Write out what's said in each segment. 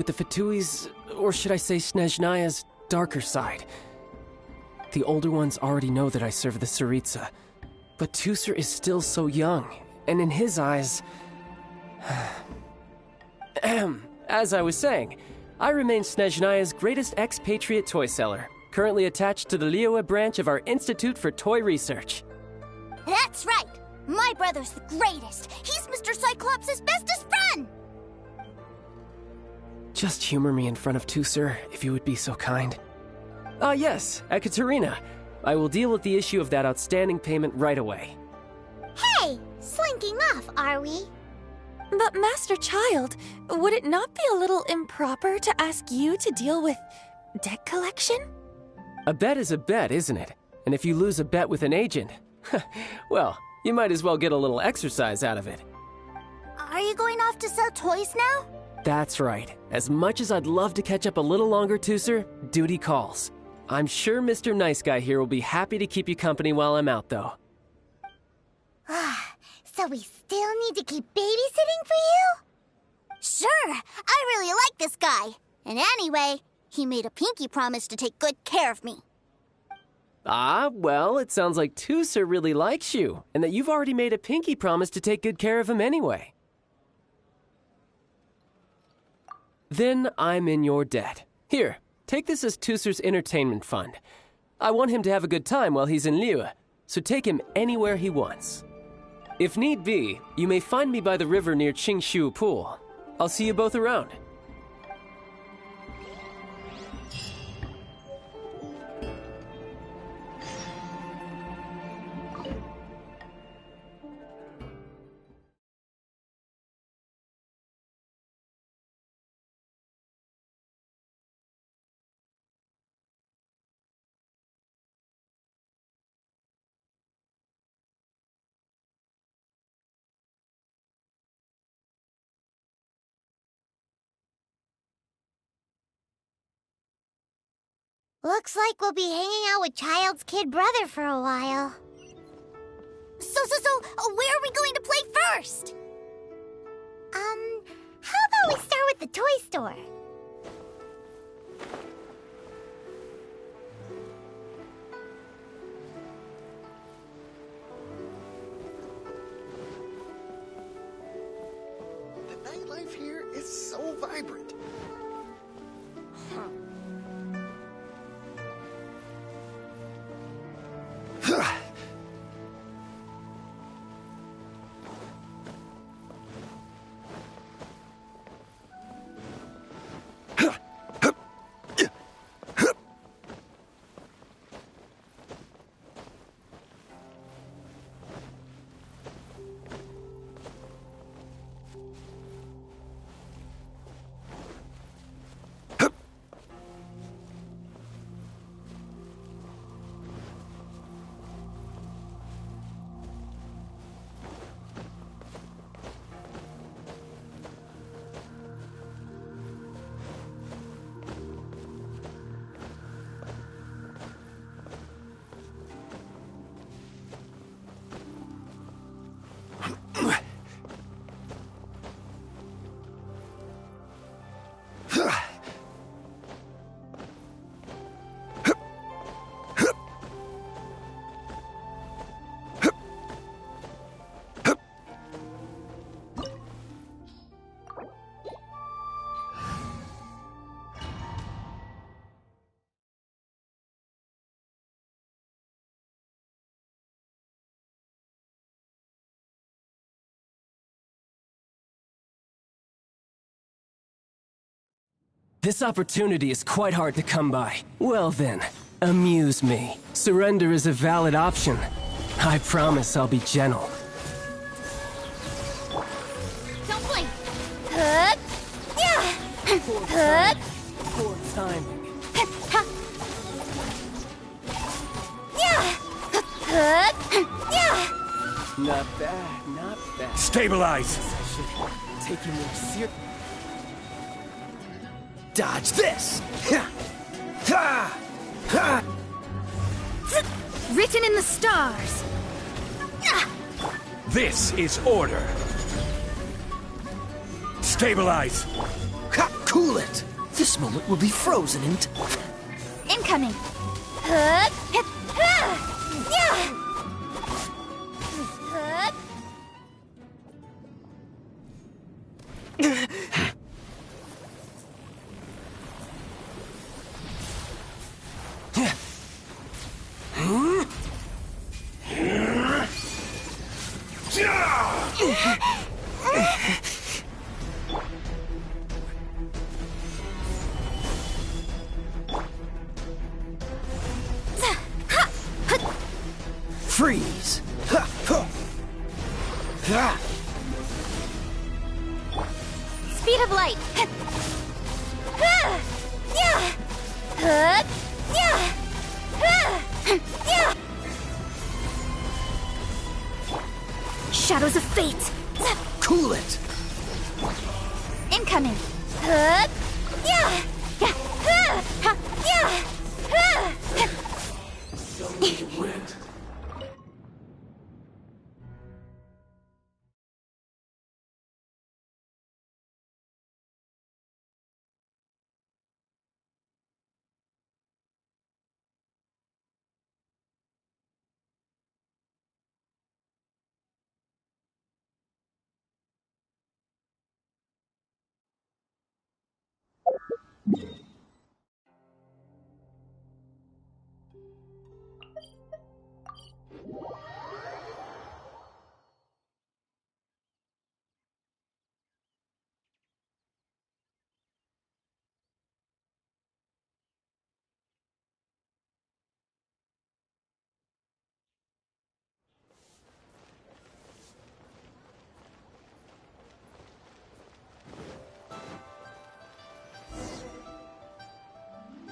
with the Fatui's, or should I say Snezhnaya's, darker side. The older ones already know that I serve the Tsaritsa, but Tusser is still so young, and in his eyes... As I was saying, I remain Snezhnaya's greatest expatriate toy seller, currently attached to the Liyue branch of our Institute for Toy Research. That's right! My brother's the greatest! He's Mr. Cyclops' bestest friend! Just humor me in front of Tusser, if you would be so kind. Ah, yes, Ekaterina. I will deal with the issue of that outstanding payment right away. Hey! Slinking off, are we? But Master Childe, would it not be a little improper to ask you to deal with debt collection? A bet is a bet, isn't it? And if you lose a bet with an agent, well, you might as well get a little exercise out of it. Are you going off to sell toys now? That's right. As much as I'd love to catch up a little longer, Tusser, duty calls. I'm sure Mr. Nice Guy here will be happy to keep you company while I'm out, though. So we still need to keep babysitting for you? Sure, I really like this guy. And anyway, he made a pinky promise to take good care of me. Ah, well, it sounds like Tusser really likes you, and that you've already made a pinky promise to take good care of him anyway. Then I'm in your debt. Here, take this as Tusser's entertainment fund. I want him to have a good time while he's in Liyue, so take him anywhere he wants. If need be, you may find me by the river near Qingshu Pool. I'll see you both around. Looks like we'll be hanging out with Childe's kid brother for a while. So, where are we going to play first? How about we start with the toy store? The nightlife here is so vibrant. This opportunity is quite hard to come by. Well then, amuse me. Surrender is a valid option. I promise I'll be gentle. Don't blink! Poor timing. Not bad, not bad. Stabilize! I should take you more seriously. Dodge this! Written in the stars. This is order. Stabilize! Cool it! This moment will be frozen in time. Incoming. Hup, hip, ha! Yeah! Hup. Freeze! Ha, ha. Ha. Speed of light. Ha! Yeah! Hup. Yeah! Ha! Yeah! Shadows of fate. Cool it! Incoming. Hup. Yeah! Yeah! Ha! Ha! Yeah! Ha!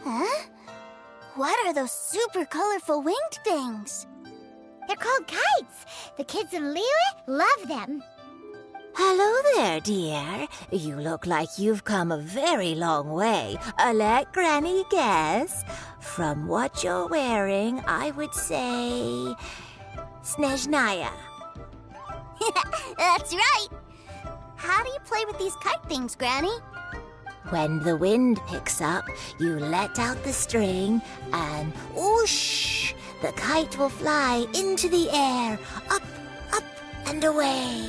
Huh? What are those super colorful winged things? They're called kites. The kids in Liyue love them. Hello there, dear. You look like you've come a very long way. Let Granny guess. From what you're wearing, I would say... Snezhnaya. That's right. How do you play with these kite things, Granny? When the wind picks up, you let out the string and whoosh! The kite will fly into the air, up, up, and away.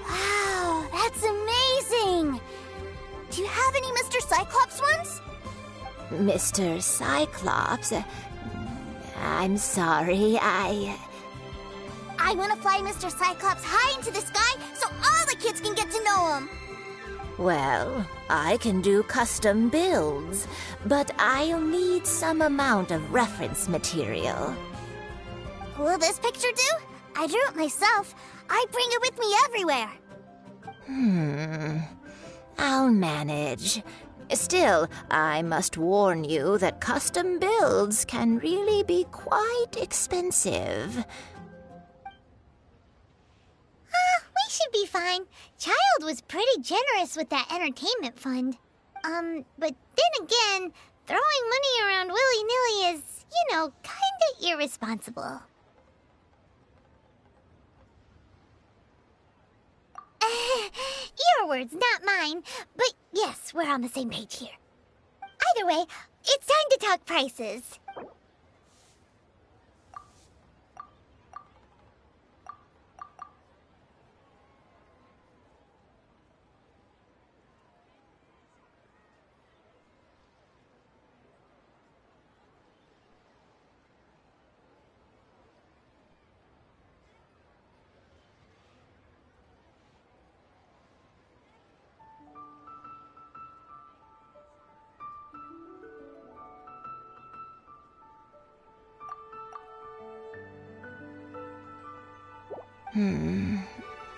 Wow, that's amazing. Do you have any Mr. Cyclops ones? Mr. Cyclops, I'm sorry, I want to fly Mr. Cyclops high into the sky so all the kids can get to know him. Well, I can do custom builds, but I'll need some amount of reference material. Will this picture do? I drew it myself. I bring it with me everywhere. I'll manage. Still, I must warn you that custom builds can really be quite expensive. We should be fine. Childe was pretty generous with that entertainment fund. But then again, throwing money around willy-nilly is, kinda irresponsible. Your words, not mine. But yes, we're on the same page here. Either way, it's time to talk prices.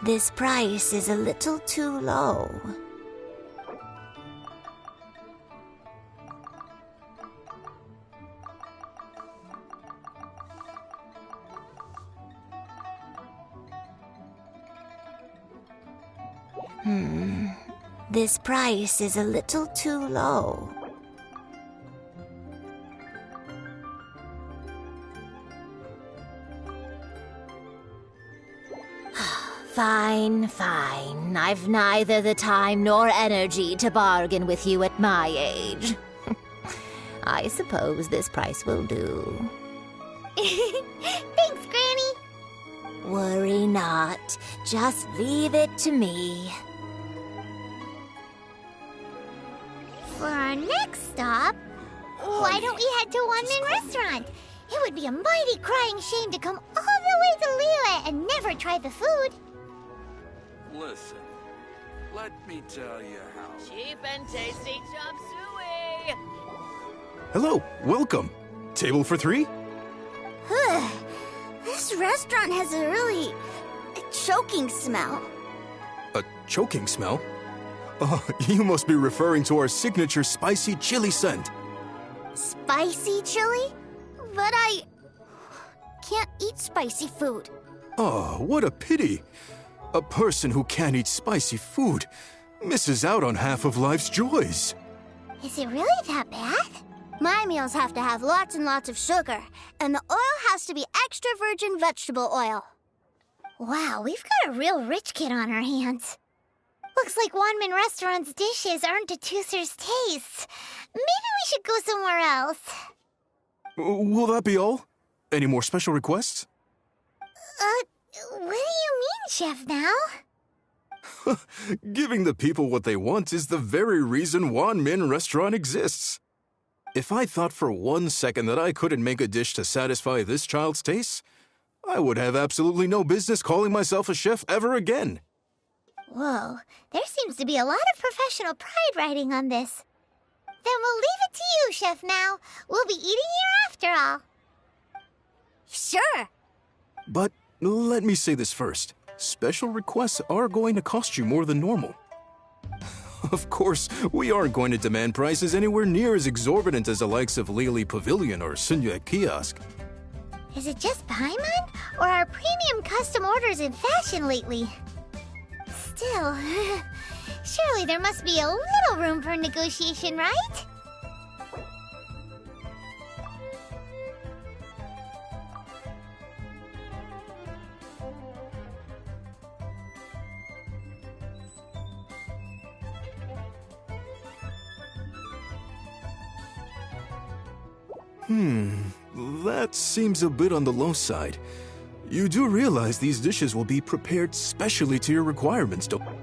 This price is a little too low. This price is a little too low. Fine, fine. I've neither the time nor energy to bargain with you at my age. I suppose this price will do. Thanks, Granny. Worry not. Just leave it to me. For our next stop, why don't we head to One Man Restaurant? It would be a mighty crying shame to come all the way to Liyue and never try the food. Listen, let me tell you how. Cheap and tasty chop suey! Hello, welcome. Table for 3? This restaurant has a really choking smell. A choking smell? Oh, you must be referring to our signature spicy chili scent. Spicy chili? But I can't eat spicy food. Oh, what a pity. A person who can't eat spicy food misses out on half of life's joys. Is it really that bad? My meals have to have lots and lots of sugar, and the oil has to be extra virgin vegetable oil. Wow, we've got a real rich kid on our hands. Looks like Wanman Restaurant's dishes aren't to Tooser's taste. Maybe we should go somewhere else. Will that be all? Any more special requests? What do you mean, Chef now? Giving the people what they want is the very reason Wan Min Restaurant exists. If I thought for 1 second that I couldn't make a dish to satisfy this child's tastes, I would have absolutely no business calling myself a chef ever again. Whoa, there seems to be a lot of professional pride riding on this. Then we'll leave it to you, Chef Mao. We'll be eating here after all. Sure. But let me say this first. Special requests are going to cost you more than normal. Of course, we aren't going to demand prices anywhere near as exorbitant as the likes of Lily Pavilion or Sunyue Kiosk. Is it just Paimon? Or are premium custom orders in fashion lately? Still, surely there must be a little room for negotiation, right? That seems a bit on the low side. You do realize these dishes will be prepared specially to your requirements, don't you?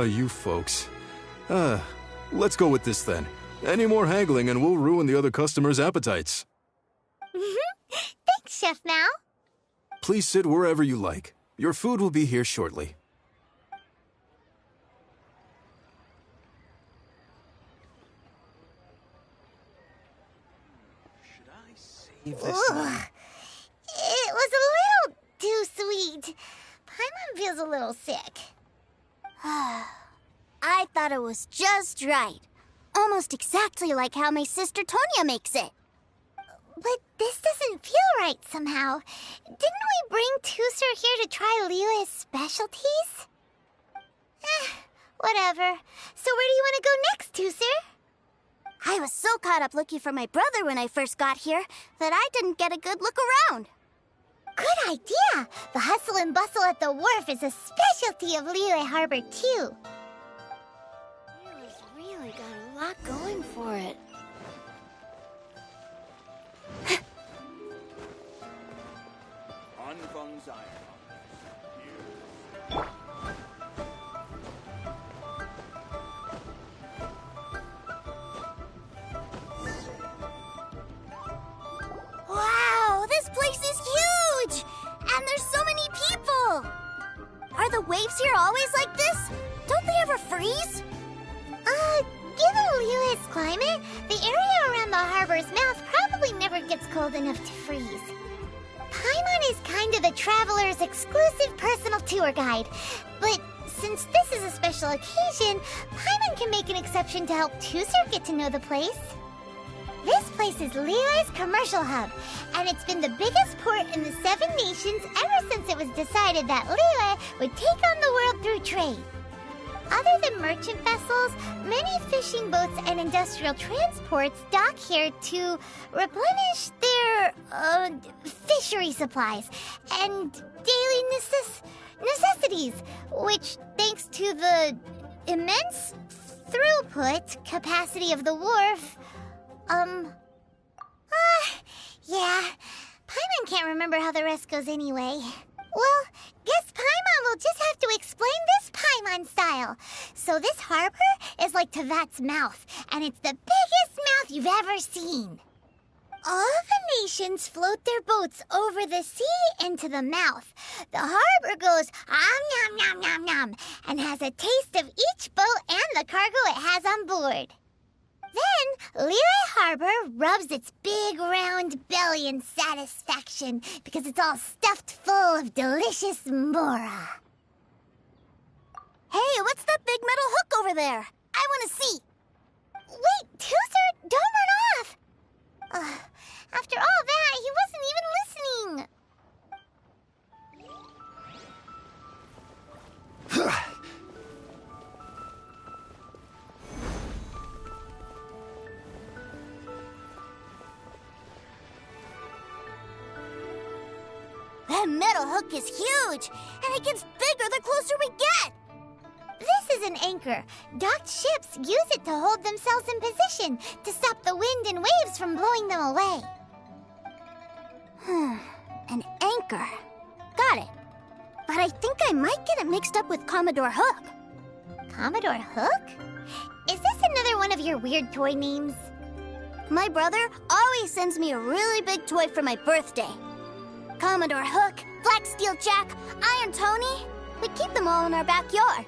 You folks. Let's go with this then. Any more haggling and we'll ruin the other customers' appetites. Thanks, Chef Mao. Please sit wherever you like. Your food will be here shortly. Should I save this? It was a little too sweet. Paimon feels a little sick. I thought it was just right. Almost exactly like how my sister Tonya makes it. But this doesn't feel right somehow. Didn't we bring Tooser here to try Liyue's specialties? Whatever. So where do you want to go next, Tooser? I was so caught up looking for my brother when I first got here that I didn't get a good look around. Good idea! The hustle and bustle at the wharf is a specialty of Liyue Harbor, too. Liyue's really got a lot going for it. Wow, this place is huge! And there's so many people! Are the waves here always like this? Don't they ever freeze? Given Liyue's climate, the area around the harbor's mouth probably never gets cold enough to freeze. Paimon is kind of the traveler's exclusive personal tour guide, but since this is a special occasion, Paimon can make an exception to help Tooser get to know the place. This place is Liyue's commercial hub, and it's been the biggest port in the 7 nations ever since it was decided that Liyue would take on the world through trade. Other than merchant vessels, many fishing boats and industrial transports dock here to replenish their, fishery supplies and daily necessities, which, thanks to the immense throughput capacity of the wharf, yeah. Paimon can't remember how the rest goes anyway. Well, guess Paimon will just have to explain this Paimon style. So this harbor is like Tevat's mouth, and it's the biggest mouth you've ever seen. All the nations float their boats over the sea into the mouth. The harbor goes nom nom nom nom and has a taste of each boat and the cargo it has on board. Then, Liyue Harbor rubs its big round belly in satisfaction because it's all stuffed full of delicious mora. Hey, what's that big metal hook over there? I want to see. Wait, Tooser, don't run off! After all that, he wasn't even listening. That metal hook is huge, and it gets bigger the closer we get. This is an anchor. Docked ships use it to hold themselves in position to stop the wind and waves from blowing them away. An anchor. Got it. But I think I might get it mixed up with Commodore Hook. Commodore Hook? Is this another one of your weird toy names? My brother always sends me a really big toy for my birthday. Commodore Hook, Black Steel Jack, Iron Tony. We keep them all in our backyard.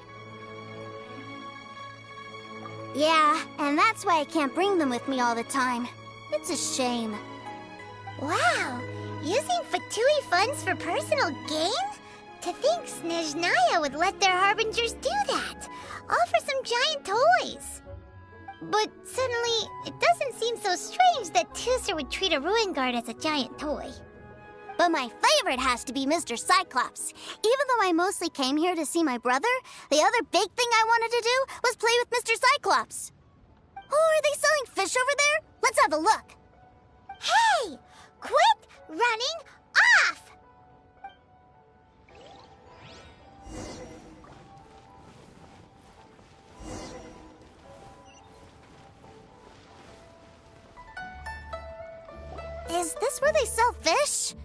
Yeah, and that's why I can't bring them with me all the time. It's a shame. Wow, using Fatui funds for personal gain? To think Snezhnaya would let their harbingers do that, all for some giant toys. But suddenly, it doesn't seem so strange that Tooser would treat a ruin guard as a giant toy. But my favorite has to be Mr. Cyclops. Even though I mostly came here to see my brother, the other big thing I wanted to do was play with Mr. Cyclops. Oh, are they selling fish over there? Let's have a look. Hey! Quit running off! Is this where they sell fish?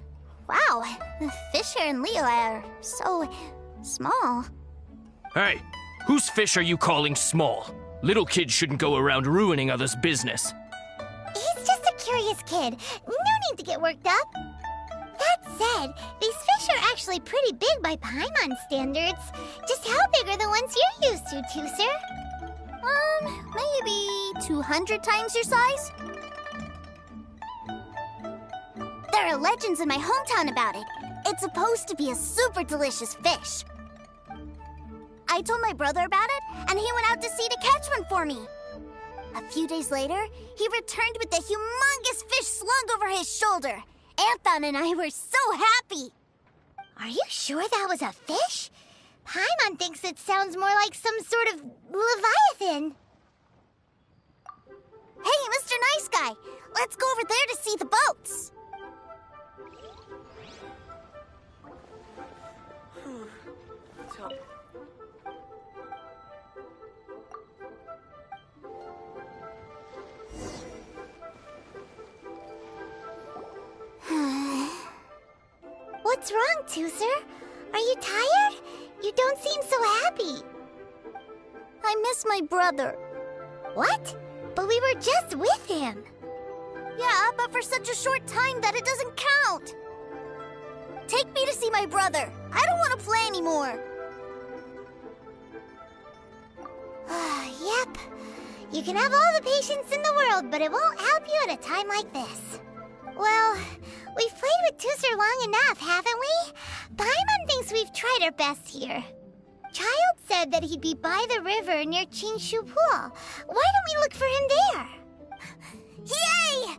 Wow, the fish here in Liyue are so small. Hey, whose fish are you calling small? Little kids shouldn't go around ruining others' business. He's just a curious kid. No need to get worked up. That said, these fish are actually pretty big by Paimon standards. Just how big are the ones you're used to, Tooser? Maybe 200 times your size? There are legends in my hometown about it. It's supposed to be a super delicious fish. I told my brother about it, and he went out to sea to catch one for me. A few days later, he returned with a humongous fish slung over his shoulder. Anthon and I were so happy. Are you sure that was a fish? Paimon thinks it sounds more like some sort of leviathan. Hey, Mr. Nice Guy, let's go over there to see the boats. What's wrong, Tooser? Are you tired? You don't seem so happy. I miss my brother. What? But we were just with him. Yeah, but for such a short time that it doesn't count. Take me to see my brother. I don't want to play anymore. Yep. You can have all the patience in the world, but it won't help you at a time like this. Well, we've played with Tooser long enough, haven't we? Paimon thinks we've tried our best here. Childe said that he'd be by the river near Qingshu Pool. Why don't we look for him there? Yay!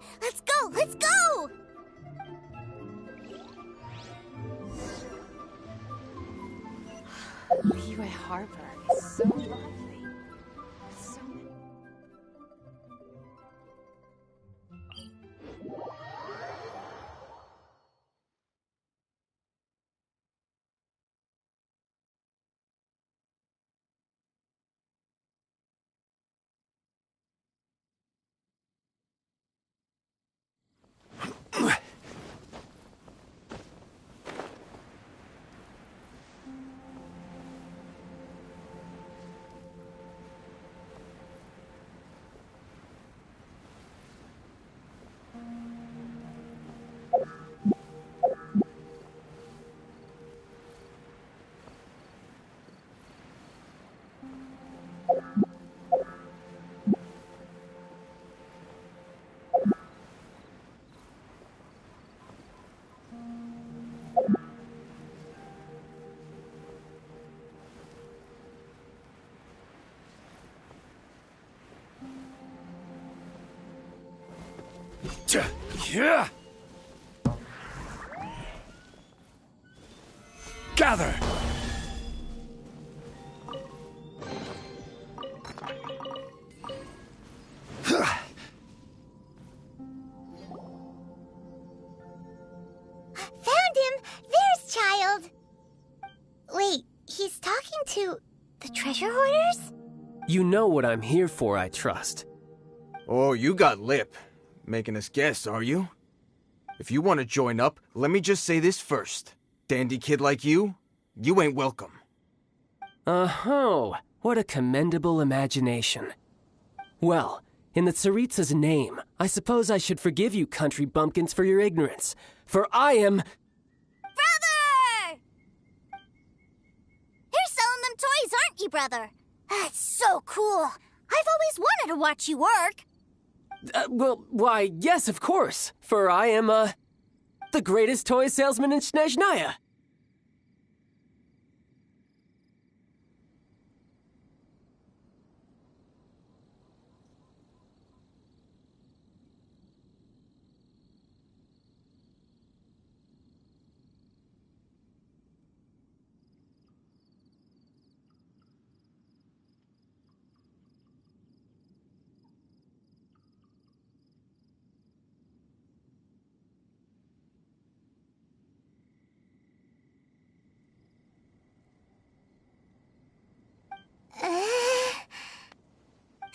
Gateway Harbor. It's so lovely. So many. Yeah. Gather. Found him! There's Childe! Wait, he's talking to the treasure hoarders? You know what I'm here for, I trust. Oh, you got lip. Making us guess, are you? If you want to join up, let me just say this first. Dandy kid like you ain't welcome. Oh, what a commendable imagination. Well, in the Tsaritsa's name, I suppose I should forgive you country bumpkins for your ignorance, for I am... Brother! You're selling them toys, aren't you, brother? That's so cool. I've always wanted to watch you work. Well, why, yes, of course, for I am, the greatest toy salesman in Snezhnaya.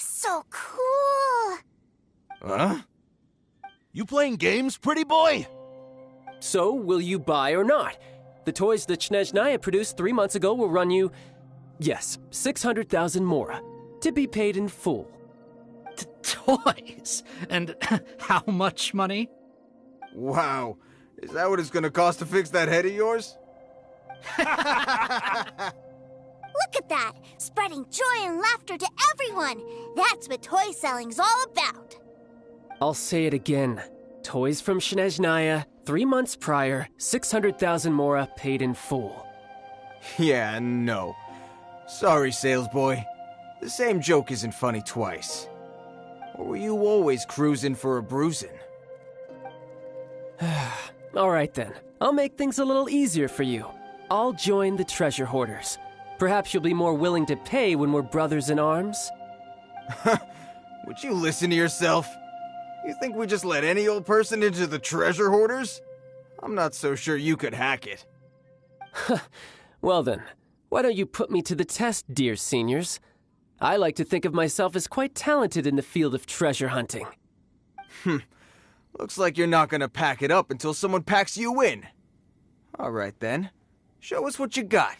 So cool. Huh? You playing games, pretty boy? So, will you buy or not? The toys that Snezhnaya produced 3 months ago will run you, yes, 600,000 mora, to be paid in full. Toys? And how much money? Wow. Is that what it's gonna cost to fix that head of yours? Look at that! Spreading joy and laughter to everyone! That's what toy selling's all about! I'll say it again. Toys from Snezhnaya, 3 months prior, 600,000 mora paid in full. Yeah, no. Sorry, sales boy. The same joke isn't funny twice. Or were you always cruising for a bruising? All right then. I'll make things a little easier for you. I'll join the treasure hoarders. Perhaps you'll be more willing to pay when we're brothers in arms? Would you listen to yourself? You think we just let any old person into the treasure hoarders? I'm not so sure you could hack it. Well then, why don't you put me to the test, dear seniors? I like to think of myself as quite talented in the field of treasure hunting. Looks like you're not gonna pack it up until someone packs you in. All right then, show us what you got.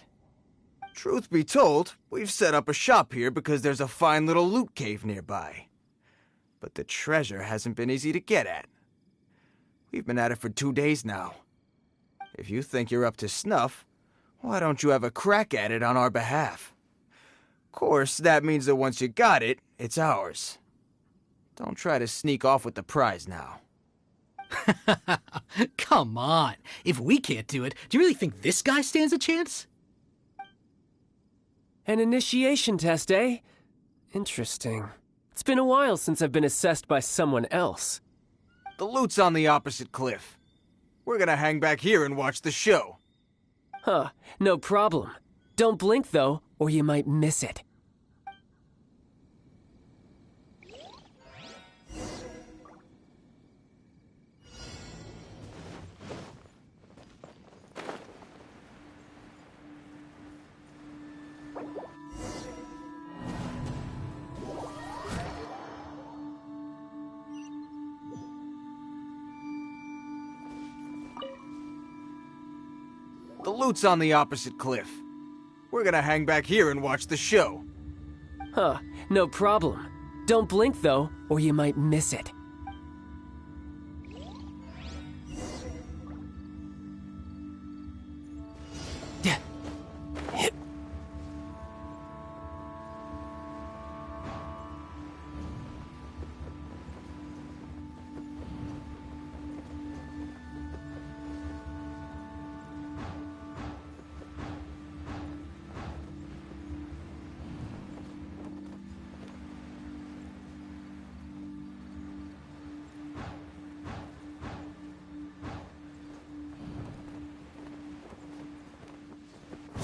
Truth be told, we've set up a shop here because there's a fine little loot cave nearby. But the treasure hasn't been easy to get at. We've been at it for 2 days now. If you think you're up to snuff, why don't you have a crack at it on our behalf? Of course, that means that once you got it, it's ours. Don't try to sneak off with the prize now. Come on. If we can't do it, do you really think this guy stands a chance? An initiation test, eh? Interesting. It's been a while since I've been assessed by someone else. The loot's on the opposite cliff. We're gonna hang back here and watch the show. Huh, no problem. Don't blink, though, or you might miss it. The loot's on the opposite cliff. We're gonna hang back here and watch the show. Huh, no problem. Don't blink, though, or you might miss it.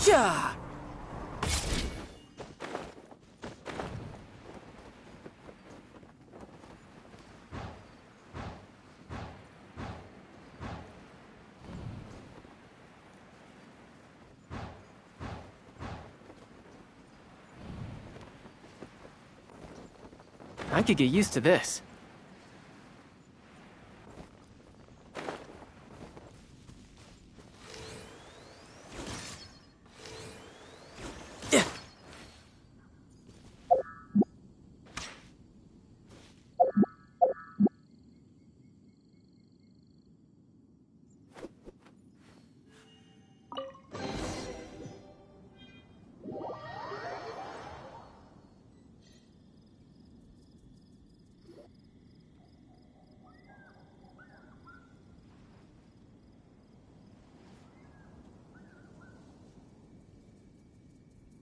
Yeah! I could get used to this.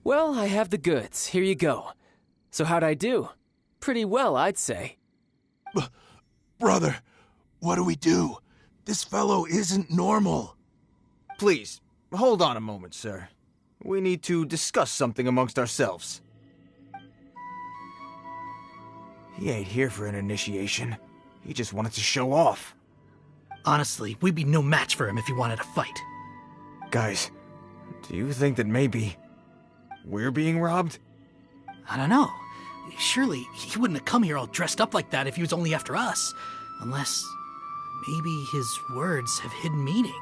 Well, I have the goods. Here you go. So how'd I do? Pretty well, I'd say. Brother, what do we do? This fellow isn't normal. Please, hold on a moment, sir. We need to discuss something amongst ourselves. He ain't here for an initiation. He just wanted to show off. Honestly, we'd be no match for him if he wanted to fight. Guys, do you think that maybe we're being robbed? I don't know. Surely he wouldn't have come here all dressed up like that if he was only after us. Unless maybe his words have hidden meaning.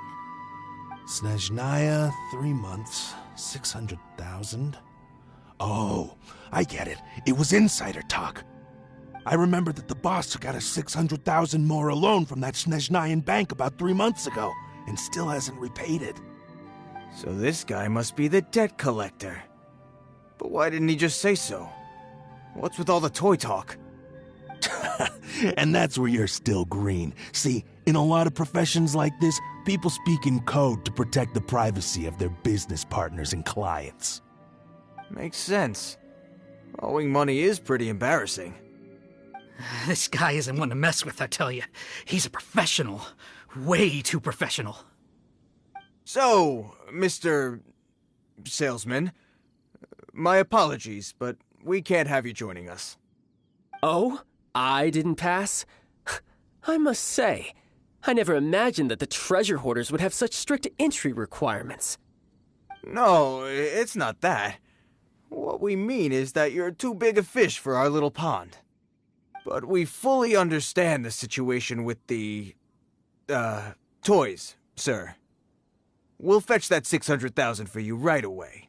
Snezhnaya, 3 months, 600,000. Oh, I get it. It was insider talk. I remember that the boss took out a 600,000 more a loan from that Snezhnayan bank about 3 months ago, and still hasn't repaid it. So this guy must be the debt collector. But why didn't he just say so? What's with all the toy talk? And that's where you're still green. See, in a lot of professions like this, people speak in code to protect the privacy of their business partners and clients. Makes sense. Owing money is pretty embarrassing. This guy isn't one to mess with, I tell you. He's a professional. Way too professional. So, Mr. Salesman, my apologies, but we can't have you joining us. Oh? I didn't pass? I must say, I never imagined that the treasure hoarders would have such strict entry requirements. No, it's not that. What we mean is that you're too big a fish for our little pond. But we fully understand the situation with the, toys, sir. We'll fetch that 600,000 for you right away.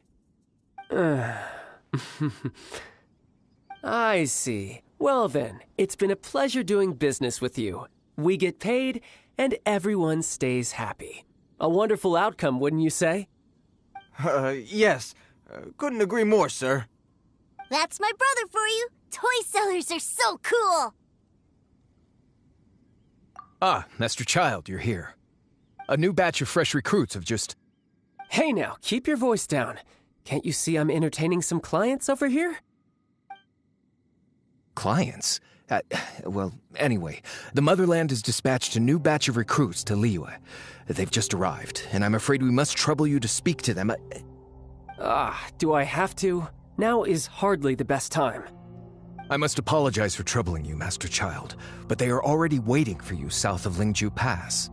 I see. Well then, it's been a pleasure doing business with you. We get paid, and everyone stays happy. A wonderful outcome, wouldn't you say? Yes. Couldn't agree more, sir. That's my brother for you. Toy sellers are so cool. Ah, Master Childe, you're here. A new batch of fresh recruits have just... Hey now, keep your voice down. Can't you see I'm entertaining some clients over here? Clients? Well, anyway, the Motherland has dispatched a new batch of recruits to Liyue. They've just arrived, and I'm afraid we must trouble you to speak to them. Do I have to? Now is hardly the best time. I must apologize for troubling you, Master Child, but they are already waiting for you south of Lingju Pass.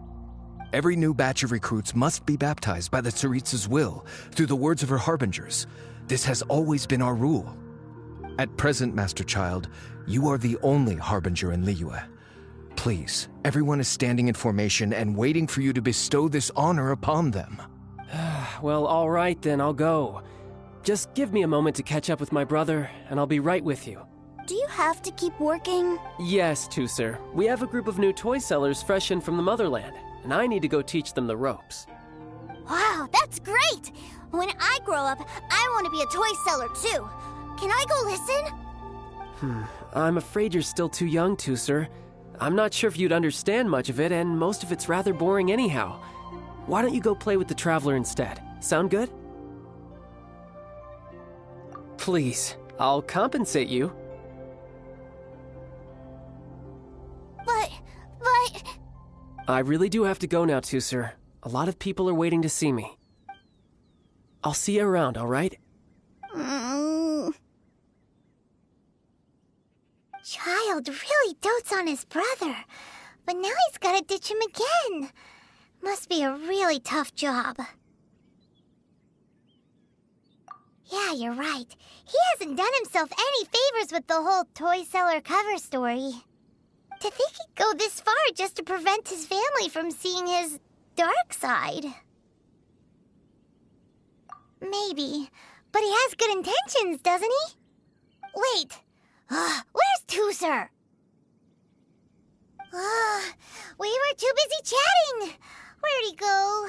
Every new batch of recruits must be baptized by the Tsaritsa's will, through the words of her harbingers. This has always been our rule. At present, Master Child, you are the only harbinger in Liyue. Please, everyone is standing in formation and waiting for you to bestow this honor upon them. Well, all right then, I'll go. Just give me a moment to catch up with my brother, and I'll be right with you. Do you have to keep working? Yes, Tusser. We have a group of new toy sellers fresh in from the motherland, and I need to go teach them the ropes. Wow, that's great! When I grow up, I want to be a toy seller too. Can I go listen? I'm afraid you're still too young, Tusser. I'm not sure if you'd understand much of it, and most of it's rather boring anyhow. Why don't you go play with the Traveler instead? Sound good? Please, I'll compensate you. But... I really do have to go now, Tusser. A lot of people are waiting to see me. I'll see you around, all right? Child really dotes on his brother, but now he's gotta ditch him again. Must be a really tough job. Yeah, you're right. He hasn't done himself any favors with the whole toy seller cover story. To think he'd go this far just to prevent his family from seeing his dark side. Maybe, but he has good intentions, doesn't he? Wait, where's Tusser? We were too busy chatting. Where'd he go?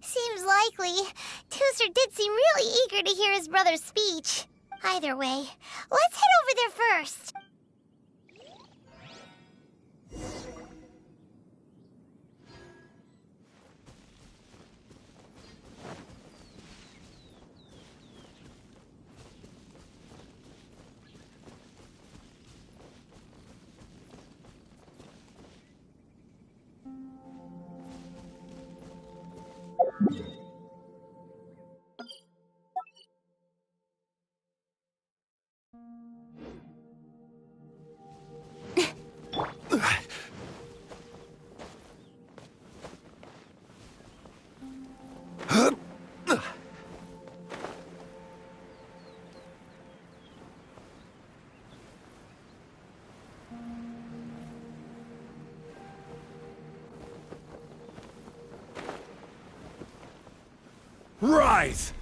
Seems likely. Tusser did seem really eager to hear his brother's speech. Either way, let's head over there first. Rise!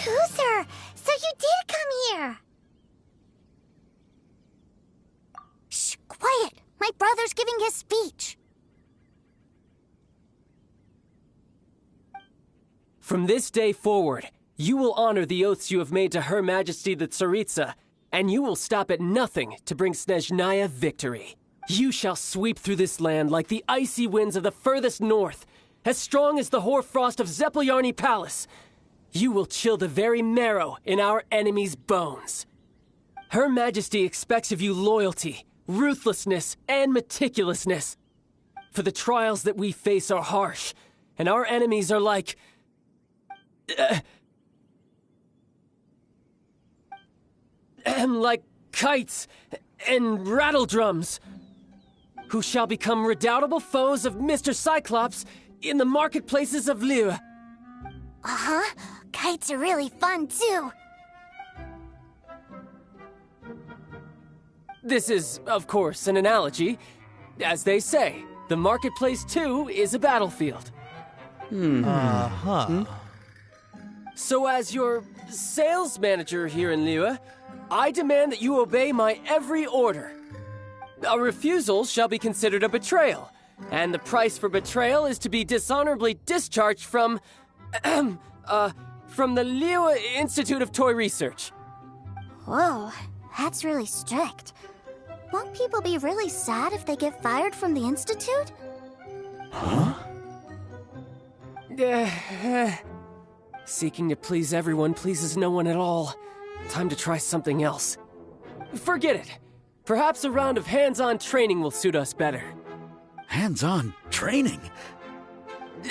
Tusser, so you did come here. Shh, quiet. My brother's giving his speech. From this day forward, you will honor the oaths you have made to Her Majesty the Tsaritsa, and you will stop at nothing to bring Snezhnaya victory. You shall sweep through this land like the icy winds of the furthest north, as strong as the hoarfrost of Zeppeljärni Palace. You will chill the very marrow in our enemies' bones. Her Majesty expects of you loyalty, ruthlessness, and meticulousness. For the trials that we face are harsh, and our enemies are like... like kites and rattledrums, who shall become redoubtable foes of Mr. Cyclops in the marketplaces of Liyue. Uh-huh. Kites are really fun, too. This is, of course, an analogy. As they say, the marketplace too is a battlefield. So as your sales manager here in Liyue, I demand that you obey my every order. A refusal shall be considered a betrayal, and the price for betrayal is to be dishonorably discharged from the Liyue Institute of Toy Research. Whoa, that's really strict. Won't people be really sad if they get fired from the Institute? Seeking to please everyone pleases no one at all. Time to try something else. Forget it. Perhaps a round of hands-on training will suit us better. Hands-on training?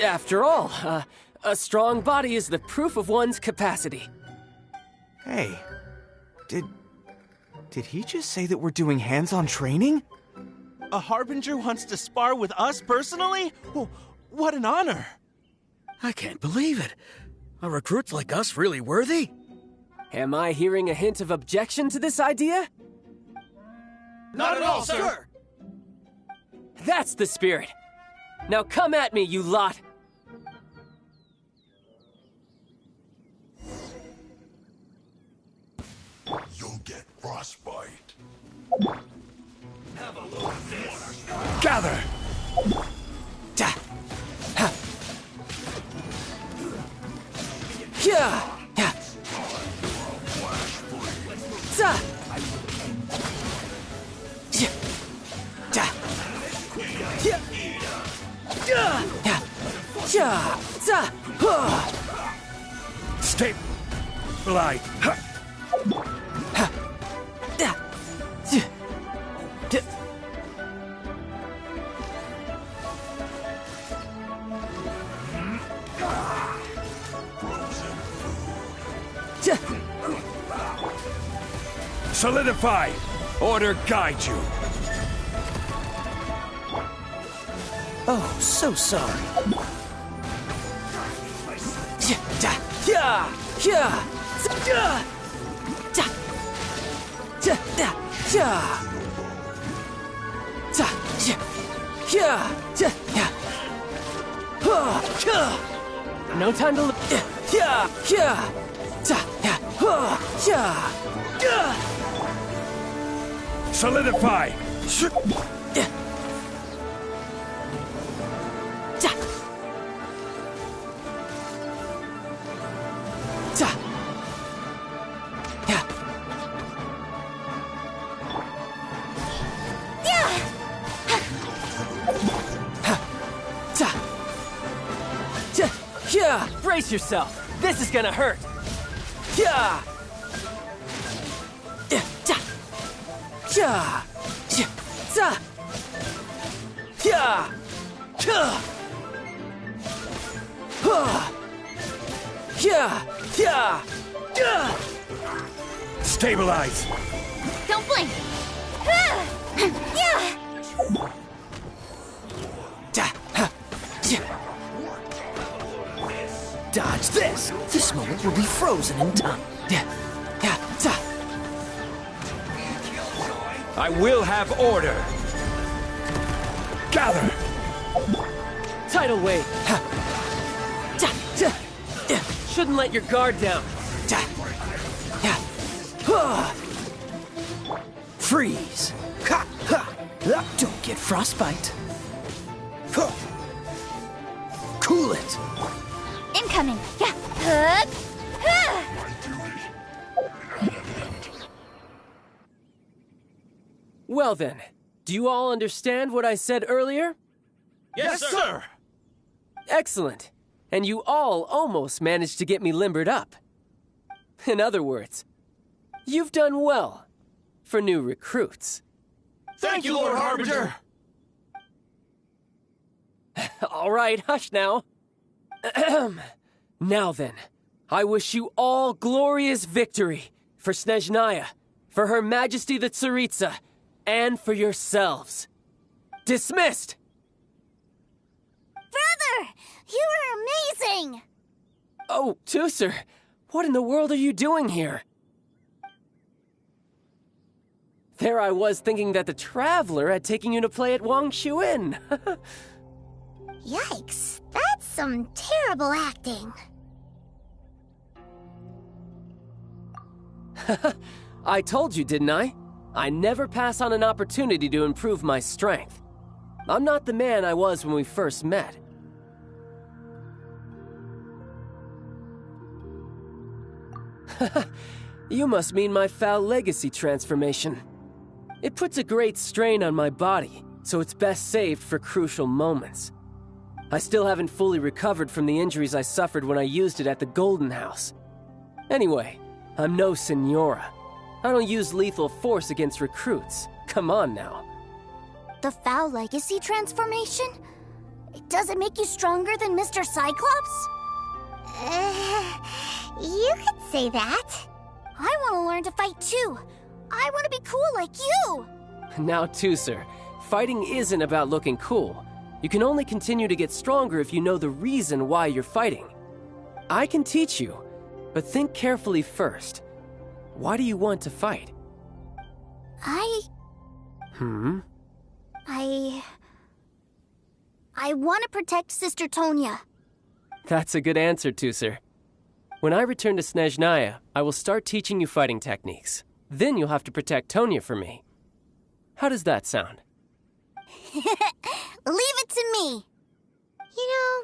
After all, a strong body is the proof of one's capacity. Hey, did he just say that we're doing hands-on training? A Harbinger wants to spar with us personally? Well, what an honor! I can't believe it. Are recruits like us really worthy? Am I hearing a hint of objection to this idea? Not at all, sir! That's the spirit! Now come at me, you lot! You'll get frostbite. Have a look at this! Gather! Da! Ha! Yeah! Yeah! Da! Yeah! Da! Yeah! Yeah! Yeah! Yeah! Da! Huh! Stay alive. Ha! Da! Yeah! Da! Da! Solidify! Order guide you. Oh, so sorry. Yeah! Da! Yeah! Yeah! Da! Da! Da! Da! Yeah! Da! Yeah! Yeah! Da! Yeah! Huh! Yeah! No time to look. Yeah! Yeah! Yeah! Da! Yeah! Huh! Yeah! Yeah! Solidify! Yeah! Da! Da! Yeah! Da! Da! Yeah! Brace yourself! This is gonna hurt! Yeah! Yeah! Da! Yeah! Yeah! Da! Yeah! Yeah! Huh! Yeah! Yeah! Yeah! Stabilize! Don't blink! Yeah! Da! Ha! Yeah! Dodge this! This moment will be frozen in time. Yeah! Yeah! Da! I will have order! Gather! Tidal wave! Ha! Da! Da! Yeah! Shouldn't let your guard down! Da! Yeah! Huh! Freeze! Ha! Ha! Don't get frostbite. Huh. Cool it! Incoming! Yeah! Well then, do you all understand what I said earlier? Yes, sir! Excellent. And you all almost managed to get me limbered up. In other words, you've done well for new recruits. Thank you, Lord Harbinger! All right, hush now. Now then, I wish you all glorious victory for Snezhnaya, for Her Majesty the Tsaritsa, and for yourselves. Dismissed! Brother! You were amazing! Oh, Tooser, what in the world are you doing here? There I was thinking that the Traveler had taken you to play at Wang Xuan. Yikes, that's some terrible acting. I told you, didn't I? I never pass on an opportunity to improve my strength. I'm not the man I was when we first met. You must mean my foul legacy transformation. It puts a great strain on my body, so it's best saved for crucial moments. I still haven't fully recovered from the injuries I suffered when I used it at the Golden House. Anyway, I'm no Senora. I don't use lethal force against recruits. Come on now. The foul legacy transformation? Does it make you stronger than Mr. Cyclops? You could say that. I want to learn to fight too. I want to be cool like you. Now, Tooser, fighting isn't about looking cool. You can only continue to get stronger if you know the reason why you're fighting. I can teach you, but think carefully first. Why do you want to fight? I want to protect Sister Tonya. That's a good answer, Tooser. When I return to Snezhnaya, I will start teaching you fighting techniques. Then you'll have to protect Tonya for me. How does that sound? Leave it to me. You know,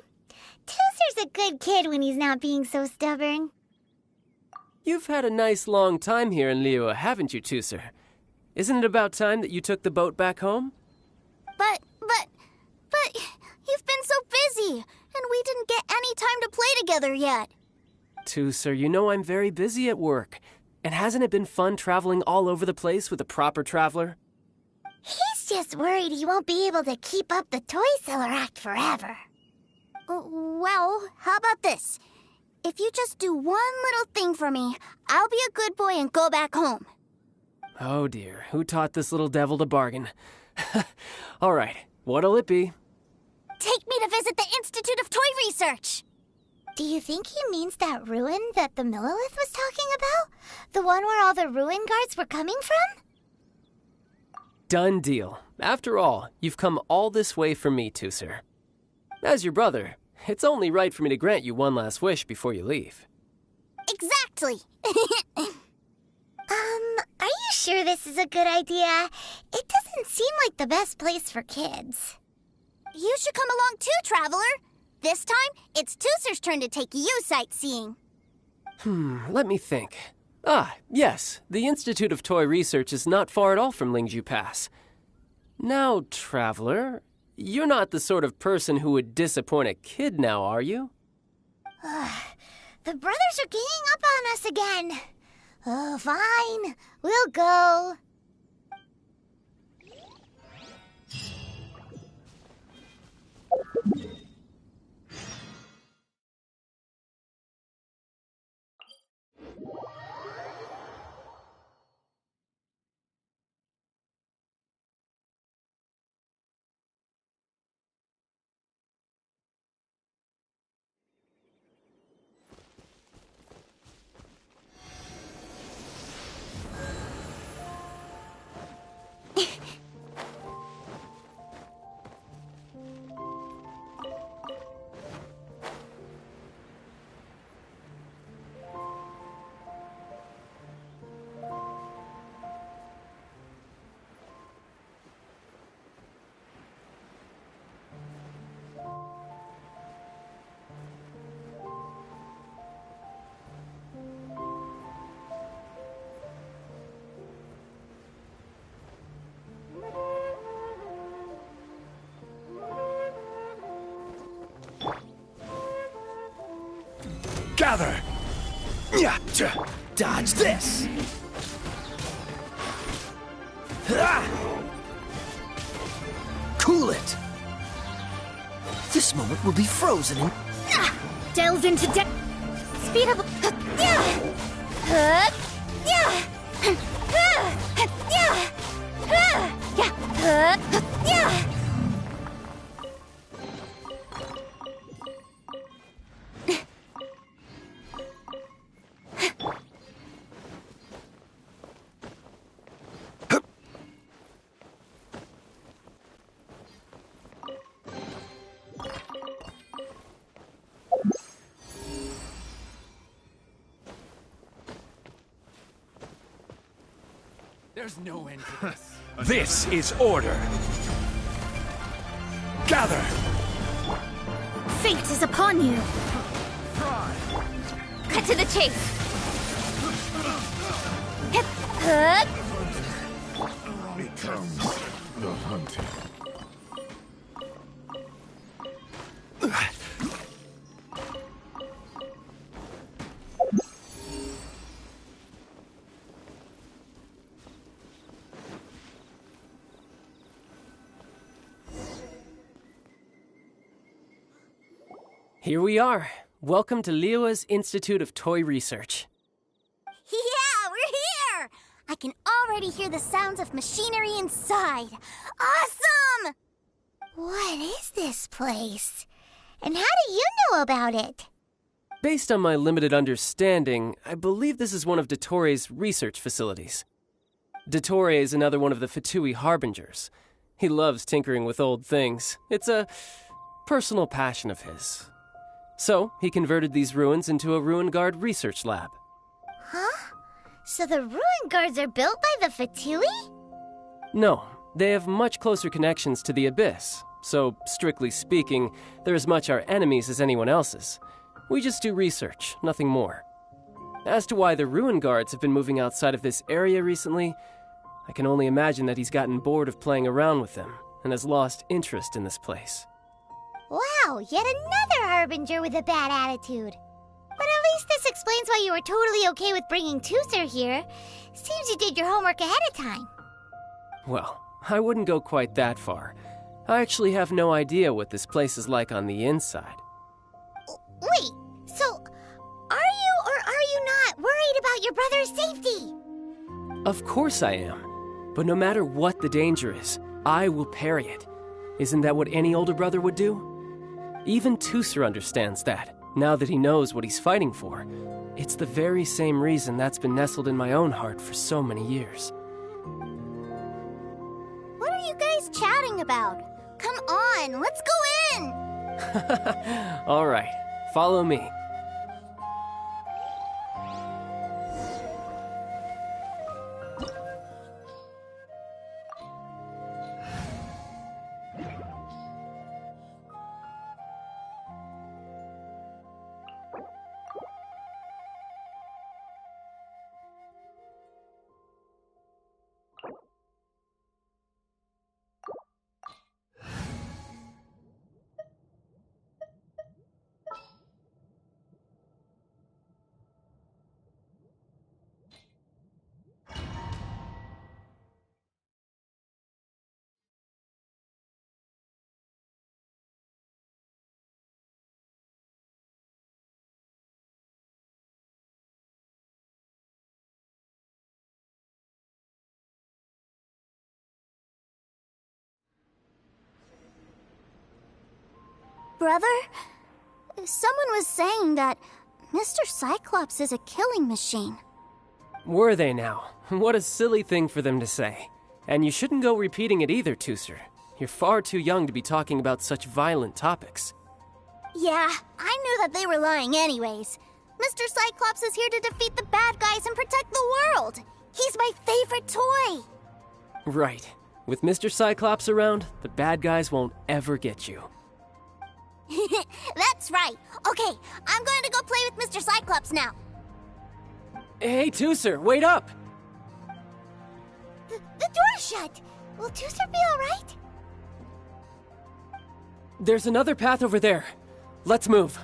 Tooser's a good kid when he's not being so stubborn. You've had a nice long time here in Liyue, haven't you, Tooser? Isn't it about time that you took the boat back home? But you've been so busy, and we didn't get any time to play together yet. Tooser, you know I'm very busy at work. And hasn't it been fun traveling all over the place with a proper traveler? He's just worried he won't be able to keep up the toy seller act forever. Well, how about this? If you just do one little thing for me, I'll be a good boy and go back home. Oh dear, who taught this little devil to bargain? All right, what'll it be? Take me to visit the Institute of Toy Research. Do you think he means that ruin that the Millilith was talking about? The one where all the ruin guards were coming from? Done deal. After all, you've come all this way for me, Tooser. As your brother, it's only right for me to grant you one last wish before you leave. Exactly. Are you sure this is a good idea? It doesn't seem like the best place for kids. You should come along too, Traveler. This time, it's Tooser's turn to take you sightseeing. Let me think. Ah, yes, the Institute of Toy Research is not far at all from Lingju Pass. Now, Traveler, you're not the sort of person who would disappoint a kid now, are you? The brothers are ganging up on us again. Oh, fine. We'll go. Gather! Dodge this! Cool it! This moment will be frozen in... Delve into deck. Speed up. There's no end to this. This is order. Gather! Fate is upon you. Cut to the chase. Hip, hook. Becomes the hunted. Here we are. Welcome to Liyue's Institute of Toy Research. Yeah, we're here! I can already hear the sounds of machinery inside. Awesome! What is this place? And how do you know about it? Based on my limited understanding, I believe this is one of Dottoro's research facilities. Dottore is another one of the Fatui Harbingers. He loves tinkering with old things. It's a personal passion of his. So, he converted these ruins into a Ruin Guard research lab. Huh? So the ruin guards are built by the Fatui? No, they have much closer connections to the Abyss. So, strictly speaking, they're as much our enemies as anyone else's. We just do research, nothing more. As to why the Ruin Guards have been moving outside of this area recently, I can only imagine that he's gotten bored of playing around with them and has lost interest in this place. Wow, yet another Harbinger with a bad attitude. But at least this explains why you were totally okay with bringing Tooser here. Seems you did your homework ahead of time. Well, I wouldn't go quite that far. I actually have no idea what this place is like on the inside. Wait, so are you or are you not worried about your brother's safety? Of course I am. But no matter what the danger is, I will parry it. Isn't that what any older brother would do? Even Tooser understands that, now that he knows what he's fighting for. It's the very same reason that's been nestled in my own heart for so many years. What are you guys chatting about? Come on, let's go in! All right, follow me. Brother? Someone was saying that Mr. Cyclops is a killing machine. Were they now? What a silly thing for them to say. And you shouldn't go repeating it either, Tooser. You're far too young to be talking about such violent topics. Yeah, I knew that they were lying anyways. Mr. Cyclops is here to defeat the bad guys and protect the world. He's my favorite toy. Right. With Mr. Cyclops around, the bad guys won't ever get you. That's right. Okay, I'm going to go play with Mr. Cyclops now. Hey, Tooser, wait up! The door's shut. Will Tooser be alright? There's another path over there. Let's move.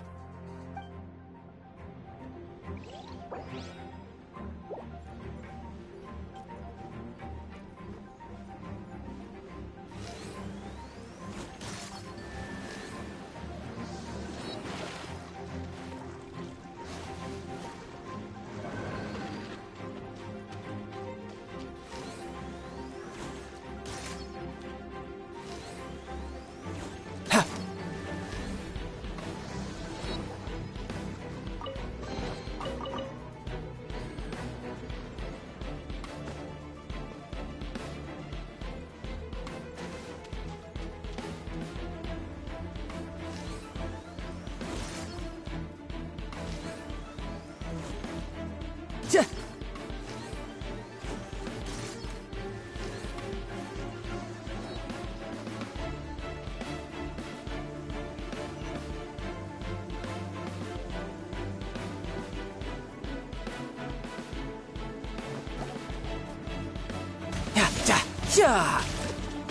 Ja!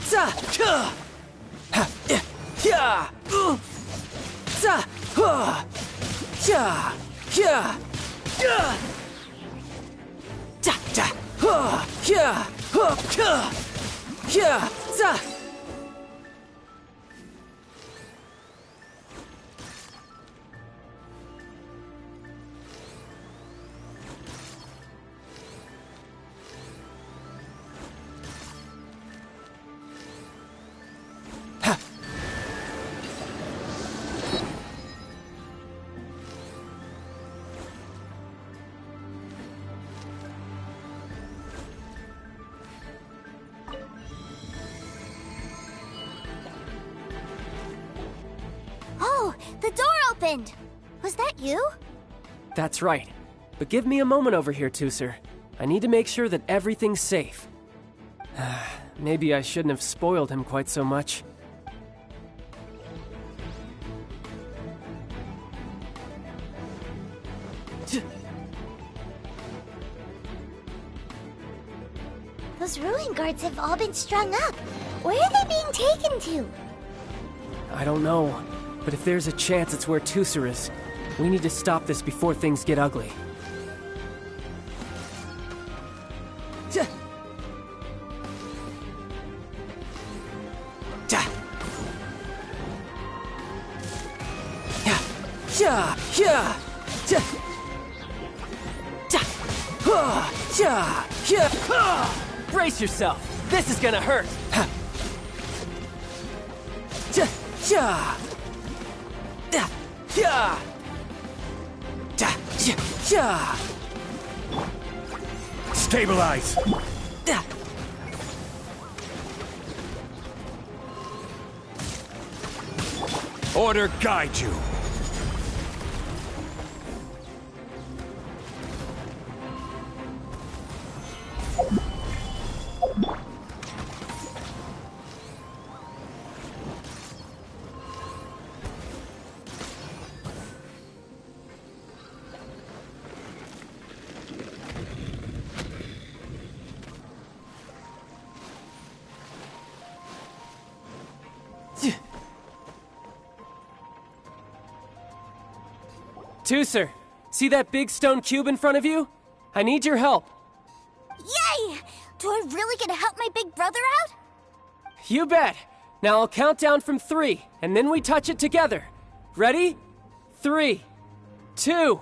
Za! Ka! Ha! Ya! Za! Ha! Ja! Ya! Ya! Da! Da! Ha! Ya! Ha! Ka! Ya! Za! Oh, the door opened! Was that you? That's right. But give me a moment over here, Tooser. I need to make sure that everything's safe. Maybe I shouldn't have spoiled him quite so much. Those ruin guards have all been strung up. Where are they being taken to? I don't know, but if there's a chance it's where Tooser is, we need to stop this before things get ugly. Brace yourself! This is gonna hurt! Stabilize! Order guide you! Tooser, see that big stone cube in front of you? I need your help. Yay! Do I really get to help my big brother out? You bet. Now I'll count down from 3, and then we touch it together. Ready? 3, 2,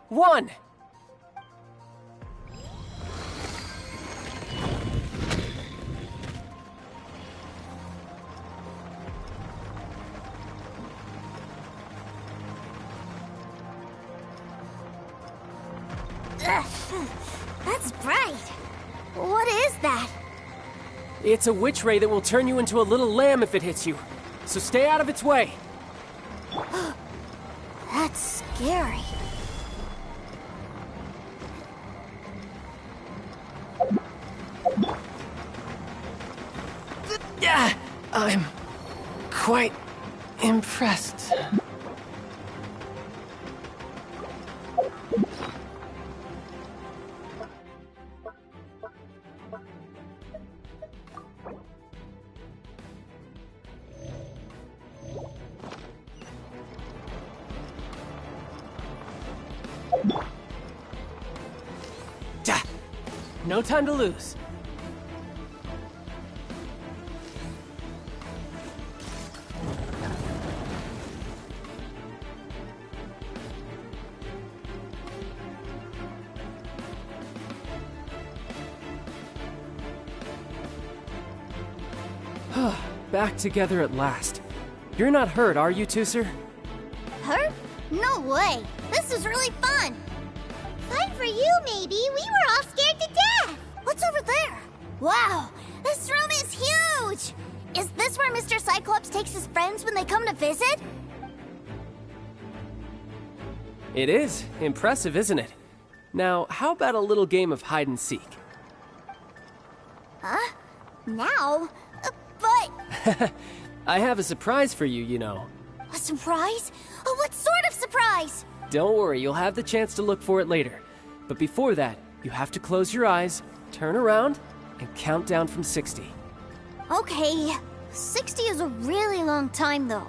1. That's bright. What is that? It's a witch ray that will turn you into a little lamb if it hits you. So stay out of its way. That's scary. Yeah, I'm quite impressed. No time to lose. Back together at last. You're not hurt, are you, Tooser? Hurt? No way. This is really fun. Fun for you, maybe. We were all scared to death. What's over there? Wow, this room is huge. Is this where Mr. Cyclops takes his friends when they come to visit? It is. Impressive, isn't it? Now, how about a little game of hide and seek? Huh? Now? But... I have a surprise for you, you know. A surprise? Oh, what sort of surprise? Don't worry, you'll have the chance to look for it later. But before that, you have to close your eyes, turn around, and count down from 60. Okay, 60 is a really long time, though.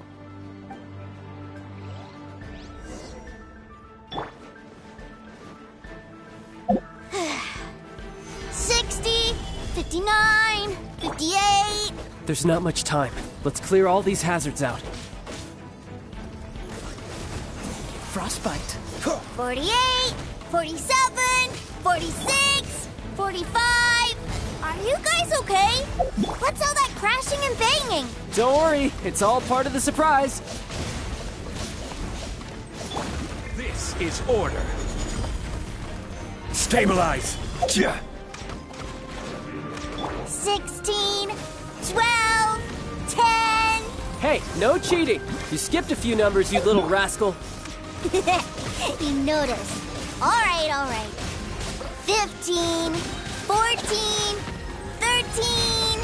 $60, $59, $58. There's not much time. Let's clear all these hazards out. Frostbite. 48, 47, 46, 45. Are you guys okay? What's all that crashing and banging? Don't worry, it's all part of the surprise. This is order. Stabilize. 16, 12, 10. Hey, no cheating. You skipped a few numbers, you little rascal. You noticed. All right. 15, 14, 13.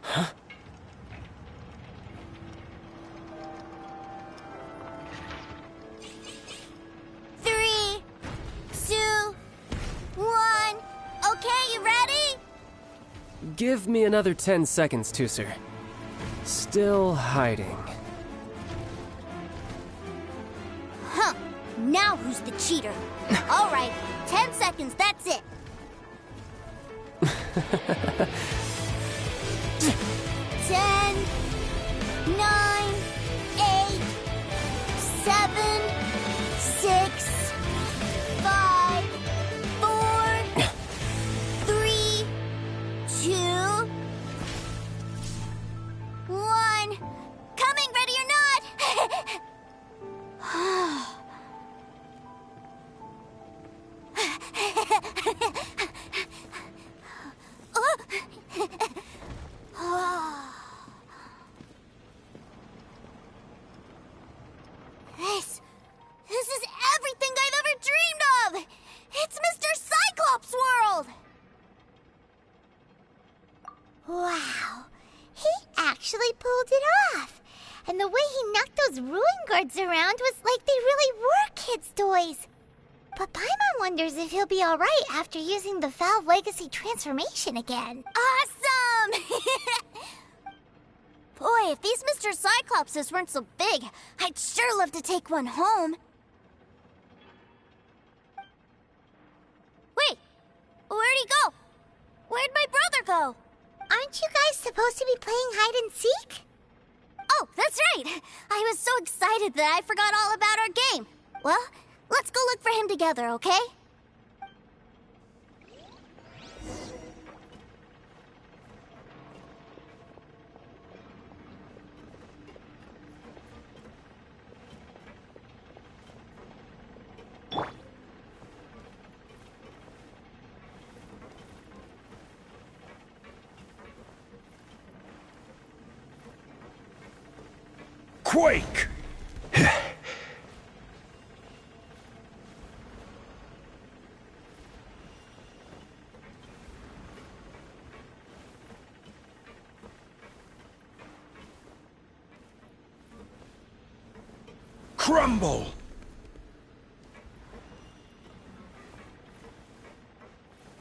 Huh? Three, two, one. Okay, you ready? Give me another 10 seconds, Tooser. Still hiding. Huh. Now who's the cheater? All right, 10 seconds, that's it. 10, 9, 8, 7, 6, 5, 4, 3, 2, 1. Coming, ready or not? This is everything I've ever dreamed of! It's Mr. Cyclops' world! Wow, he actually pulled it off. And the way he knocked those ruin guards around was like they really were kids' toys. But Paimon wonders if he'll be alright after using the Valve Legacy transformation again. Awesome! Boy, if these Mr. Cyclopses weren't so big, I'd sure love to take one home. Wait, where'd he go? Where'd my brother go? Aren't you guys supposed to be playing hide and seek? Oh, that's right! I was so excited that I forgot all about our game. Well, let's go look for him together, okay? Quake! Crumble!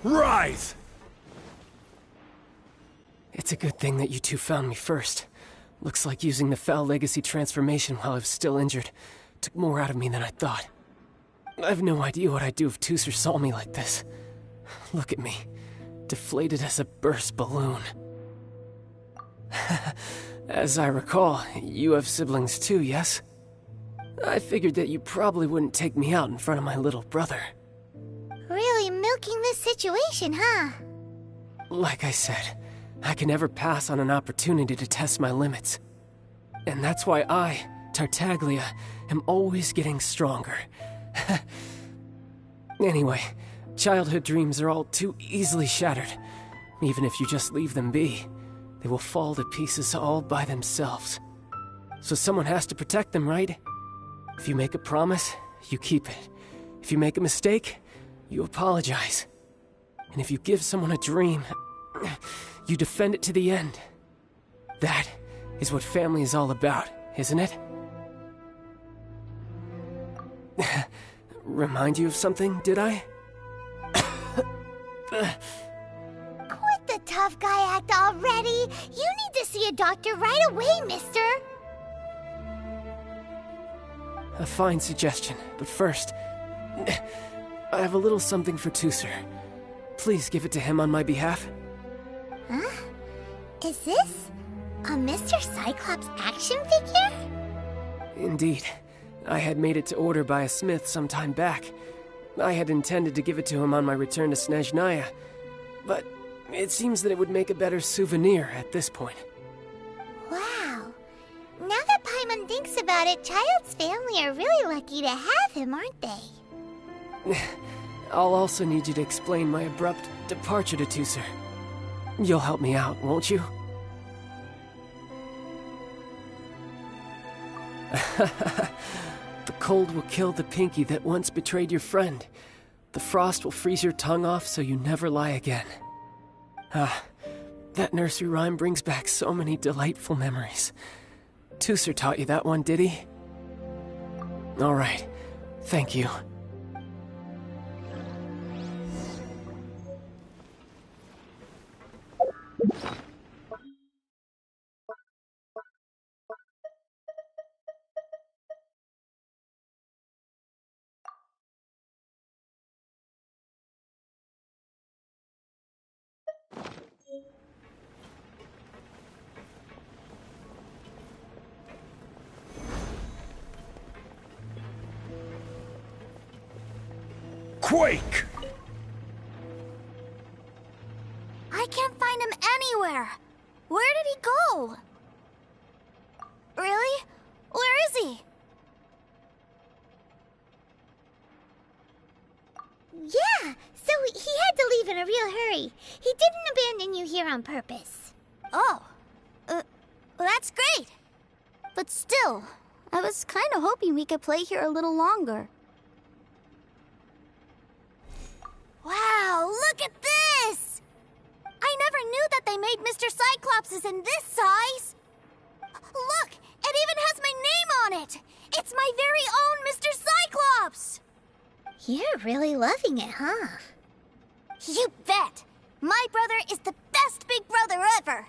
Rise! It's a good thing that you two found me first. Looks like using the Foul Legacy transformation while I was still injured took more out of me than I thought. I have no idea what I'd do if Tooser saw me like this. Look at me, deflated as a burst balloon. As I recall, you have siblings too, yes? I figured that you probably wouldn't take me out in front of my little brother. Really milking this situation, huh? Like I said, I can never pass on an opportunity to test my limits. And that's why I, Tartaglia, am always getting stronger. Anyway, childhood dreams are all too easily shattered. Even if you just leave them be, they will fall to pieces all by themselves. So someone has to protect them, right? If you make a promise, you keep it. If you make a mistake, you apologize. And if you give someone a dream, you defend it to the end. That is what family is all about, isn't it? Remind you of something, did I? Quit the tough guy act already! You need to see a doctor right away, mister! A fine suggestion, but first, I have a little something for Tooser. Please give it to him on my behalf. Huh? Is this a Mr. Cyclops action figure? Indeed. I had made it to order by a smith some time back. I had intended to give it to him on my return to Snezhnaya, but it seems that it would make a better souvenir at this point. Wow. Now that Paimon thinks about it, Childe's family are really lucky to have him, aren't they? I'll also need you to explain my abrupt departure to Tooser. You'll help me out, won't you? The cold will kill the pinky that once betrayed your friend. The frost will freeze your tongue off so you never lie again. Ah, that nursery rhyme brings back so many delightful memories. Tooser taught you that one, did he? All right, thank you. Quake! I can't find him anywhere. Where did he go? Really? Where is he? Yeah, so he had to leave in a real hurry. He didn't abandon you here on purpose. Oh. Well, that's great. But still, I was kind of hoping we could play here a little longer. Wow, look at this! I never knew that they made Mr. Cyclopses in this size! Look, it even has my name on it! It's my very own Mr. Cyclops! You're really loving it, huh? You bet! My brother is the best big brother ever!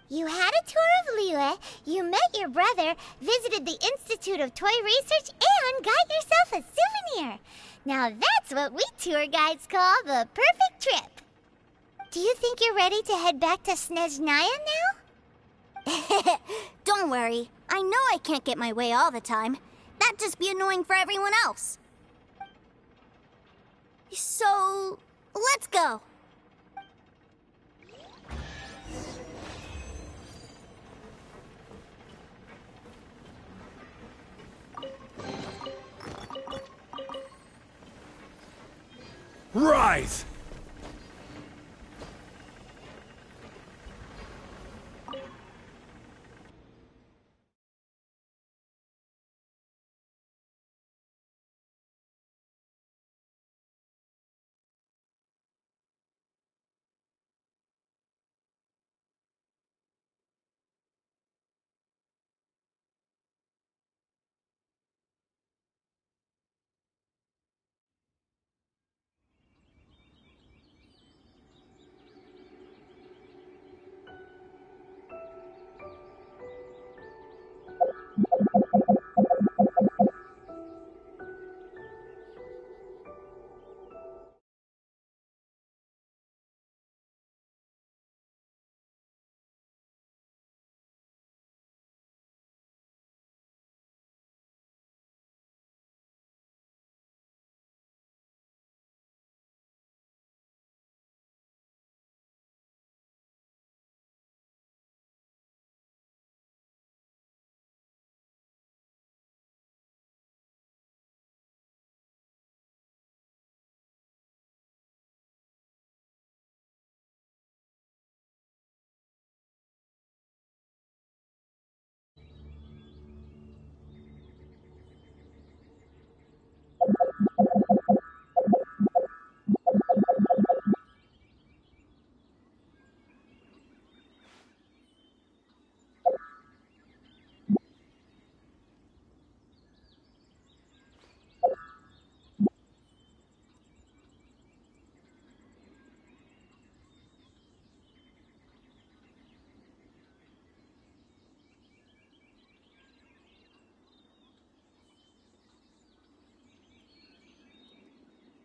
You had a tour of Liyue, you met your brother, visited the Institute of Toy Research, and got yourself a souvenir! Now that's what we tour guides call the perfect trip! Do you think you're ready to head back to Snezhnaya now? Don't worry, I know I can't get my way all the time. That'd just be annoying for everyone else. So, let's go! Rise!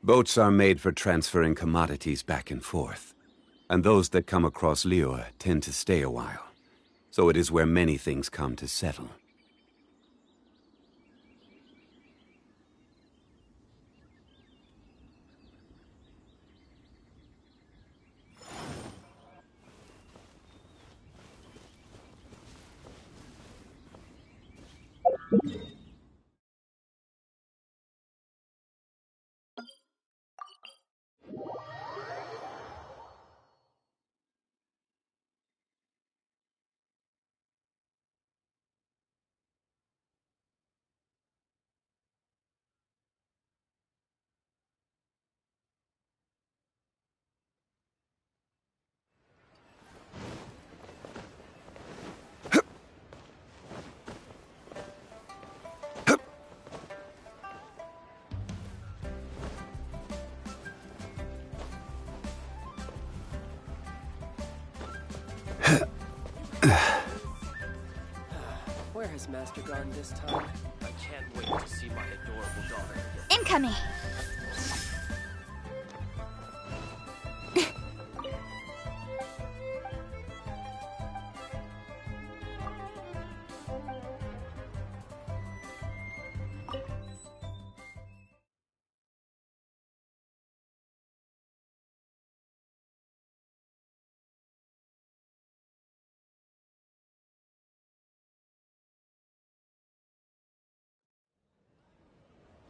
Boats are made for transferring commodities back and forth, and those that come across Liyue tend to stay a while. So it is where many things come to settle. Where has Master gone this time? I can't wait to see my adorable daughter again. Incoming!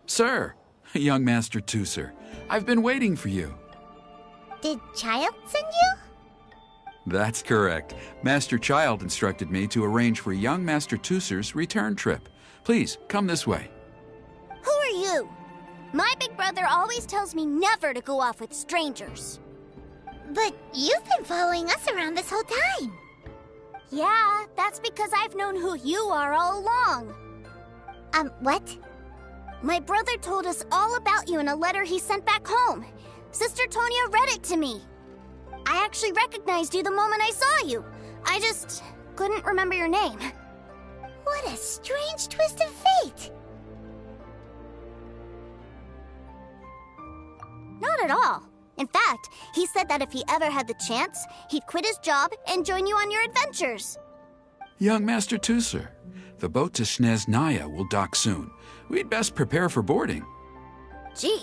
Sir, young Master Tooser, I've been waiting for you. Did Childe send you? That's correct. Master Childe instructed me to arrange for young Master Tooser's return trip. Please, come this way. Who are you? My big brother always tells me never to go off with strangers. But you've been following us around this whole time. Yeah, that's because I've known who you are all along. What? My brother told us all about you in a letter he sent back home. Sister Tonya read it to me. I actually recognized you the moment I saw you. I just couldn't remember your name. What a strange twist of fate. Not at all. In fact, he said that if he ever had the chance, he'd quit his job and join you on your adventures. Young Master Tooser, the boat to Snezhnaya will dock soon. We'd best prepare for boarding. Gee,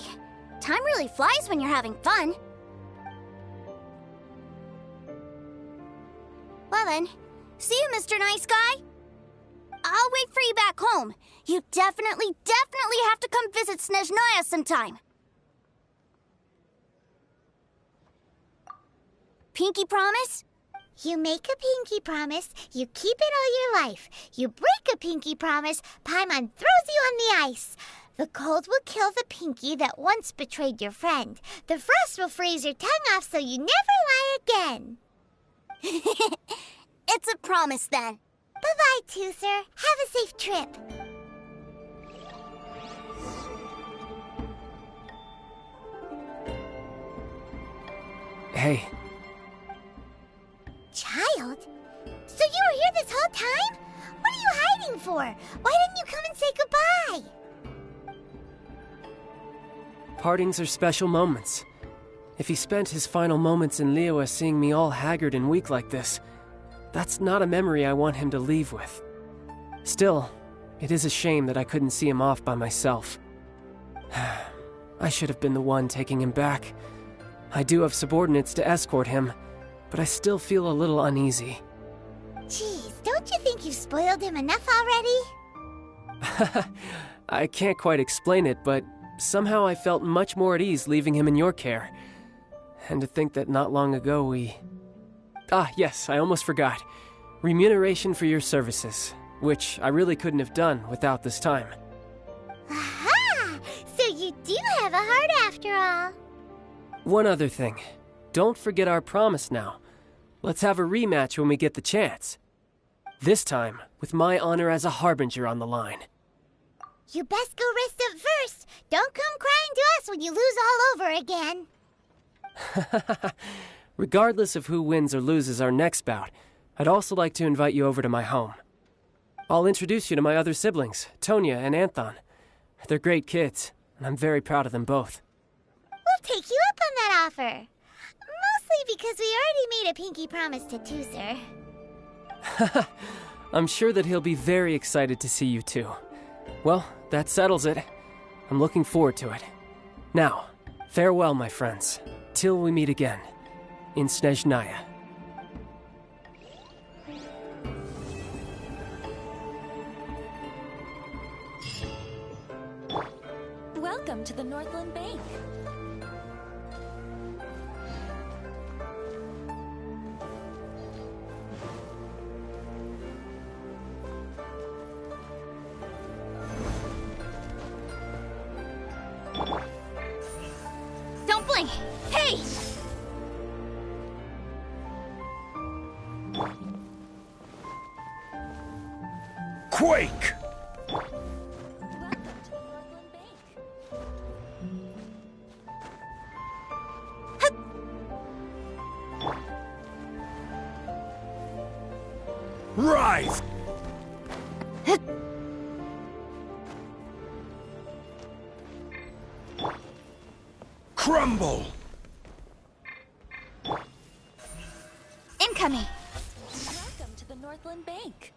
time really flies when you're having fun. Well then, see you, Mr. Nice Guy. I'll wait for you back home. You definitely have to come visit Snezhnaya sometime. Pinky promise? You make a pinky promise, you keep it all your life. You break a pinky promise, Paimon throws you on the ice. The cold will kill the pinky that once betrayed your friend. The frost will freeze your tongue off so you never lie again. It's a promise then. Bye-bye, Tooser. Have a safe trip. Hey. Childe? So you were here this whole time? What are you hiding for? Why didn't you come and say goodbye? Partings are special moments. If he spent his final moments in Liyue seeing me all haggard and weak like this, that's not a memory I want him to leave with. Still, it is a shame that I couldn't see him off by myself. I should have been the one taking him back. I do have subordinates to escort him, but I still feel a little uneasy. Geez, don't you think you've spoiled him enough already? I can't quite explain it, but somehow I felt much more at ease leaving him in your care. And to think that not long ago we... yes, I almost forgot. Remuneration for your services, which I really couldn't have done without this time. Aha! So you do have a heart after all. One other thing. Don't forget our promise now. Let's have a rematch when we get the chance. This time, with my honor as a harbinger on the line. You best go rest up first. Don't come crying to us when you lose all over again. Regardless of who wins or loses our next bout, I'd also like to invite you over to my home. I'll introduce you to my other siblings, Tonya and Anthon. They're great kids, and I'm very proud of them both. I'll take you up on that offer. Mostly because we already made a pinky promise to Tooser. I'm sure that he'll be very excited to see you too. Well, that settles it. I'm looking forward to it. Now, farewell, my friends, till we meet again in Snezhnaya. Welcome to the Northland Bank. Don't blink! Hey! Quake! Rise! Crumble! Incoming! Welcome to the Northland Bank.